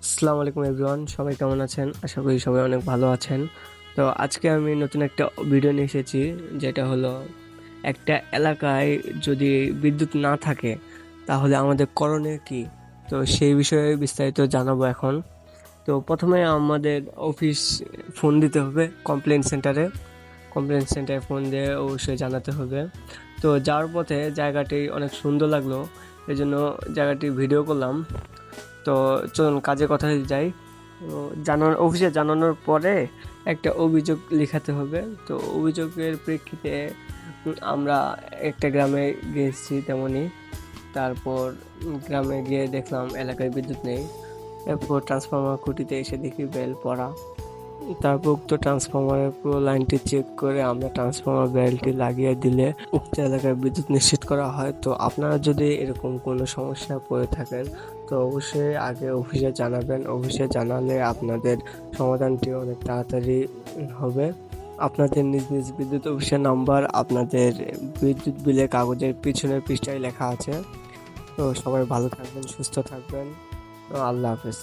আসসালামু আলাইকুম এভরিওয়ান, সবাই কেমন আছেন? আশা করি সবাই অনেক ভালো আছেন। তো আজকে আমি নতুন একটা ভিডিও নিয়ে এসেছি, যেটা হলো একটা এলাকায় যদি বিদ্যুৎ না থাকে তাহলে আমাদের করণীয় কি। তো সেই বিষয়ে বিস্তারিত জানাবো এখন। তো প্রথমে আমাদের অফিস ফোন দিতে হবে কমপ্লেন সেন্টারে ফোন দিয়ে অবশ্যই জানাতে হবে। তো যাওয়ার পথে জায়গাটি অনেক সুন্দর লাগলো, এই জন্য জায়গাটি ভিডিও করলাম। তো চলুন কাজে কথা যাই। তো অফিসে জানানোর পরে একটা অভিযোগ লেখাতে হবে। তো অভিযোগের প্রেক্ষিতে আমরা একটা গ্রামে গিয়েছি তেমনি। তারপর গ্রামে গিয়ে দেখলাম এলাকায় বিদ্যুৎ নেই। এরপর ট্রান্সফরমার খুঁটিতে এসে দেখি বেল পড়া। তারপর উক্ত ট্রান্সফরমারের পুরো লাইনটি চেক করে আমরা ট্রান্সফরমার বেলটি লাগিয়ে দিলে উক্ত এলাকায় বিদ্যুৎ নিশ্চিত করা হয়। তো আপনারা যদি এরকম কোনো সমস্যায় পড়ে থাকেন তো অবশ্যই আগে অফিসে জানাবেন। অফিসে জানালে আপনাদের সমাধানটি অনেক তাড়াতাড়ি হবে। আপনাদের নিজ নিজ বিদ্যুৎ অফিসের নাম্বার আপনাদের বিদ্যুৎ বিলের কাগজের পিছনের পৃষ্ঠায় লেখা আছে। তো সবাই ভালো থাকবেন, সুস্থ থাকবেন। তো আল্লাহ হাফেজ।